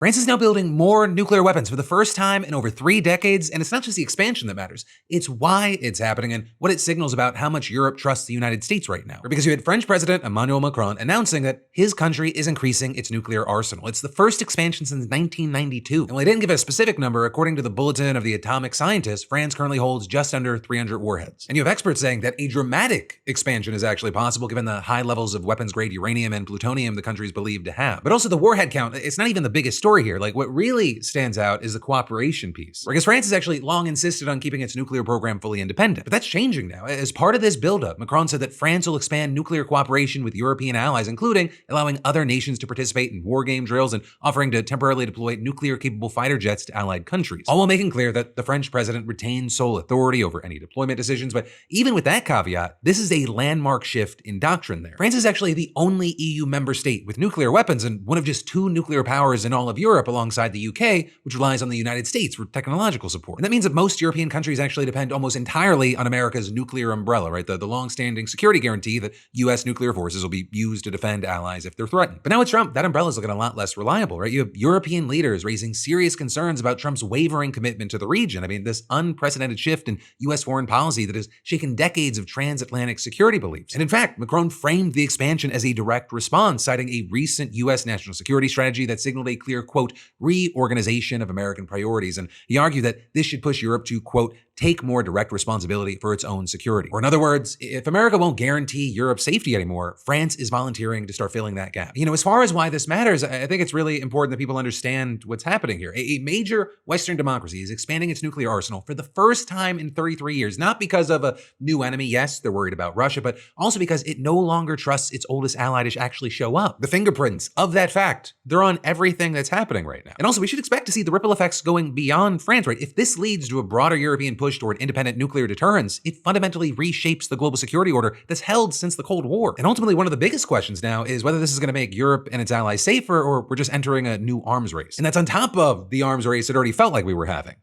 France is now building more nuclear weapons for the first time in over 3 decades, and it's not just the expansion that matters, it's why it's happening and what it signals about how much Europe trusts the United States right now. Because you had French President Emmanuel Macron announcing that his country is increasing its nuclear arsenal. It's the first expansion since 1992. And while he didn't give a specific number, according to the Bulletin of the Atomic Scientists, France currently holds just under 300 warheads. And you have experts saying that a dramatic expansion is actually possible given the high levels of weapons-grade uranium and plutonium the country is believed to have. But also the warhead count, it's not even the biggest story here. Like, what really stands out is the cooperation piece. Because France has actually long insisted on keeping its nuclear program fully independent. But that's changing now. As part of this buildup, Macron said that France will expand nuclear cooperation with European allies, including allowing other nations to participate in wargame drills and offering to temporarily deploy nuclear-capable fighter jets to allied countries. All while making clear that the French president retains sole authority over any deployment decisions. But even with that caveat, this is a landmark shift in doctrine there. France is actually the only EU member state with nuclear weapons and one of just 2 nuclear powers in all of Europe, alongside the UK, which relies on the United States for technological support. And that means that most European countries actually depend almost entirely on America's nuclear umbrella, right? The long-standing security guarantee that US nuclear forces will be used to defend allies if they're threatened. But now with Trump, that umbrella is looking a lot less reliable, right? You have European leaders raising serious concerns about Trump's wavering commitment to the region. I mean, this unprecedented shift in US foreign policy that has shaken decades of transatlantic security beliefs. And in fact, Macron framed the expansion as a direct response, citing a recent US national security strategy that signaled a clear, quote, reorganization of American priorities. And he argued that this should push Europe to, quote, take more direct responsibility for its own security. Or in other words, if America won't guarantee Europe's safety anymore, France is volunteering to start filling that gap. As far as why this matters, I think it's really important that people understand what's happening here. A major Western democracy is expanding its nuclear arsenal for the first time in 33 years, not because of a new enemy. Yes, they're worried about Russia, but also because it no longer trusts its oldest ally to actually show up. The fingerprints of that fact, they're on everything that's happening right now. And also, we should expect to see the ripple effects going beyond France, right? If this leads to a broader European push toward independent nuclear deterrence, it fundamentally reshapes the global security order that's held since the Cold War. And ultimately, one of the biggest questions now is whether this is going to make Europe and its allies safer, or we're just entering a new arms race. And that's on top of the arms race it already felt like we were having.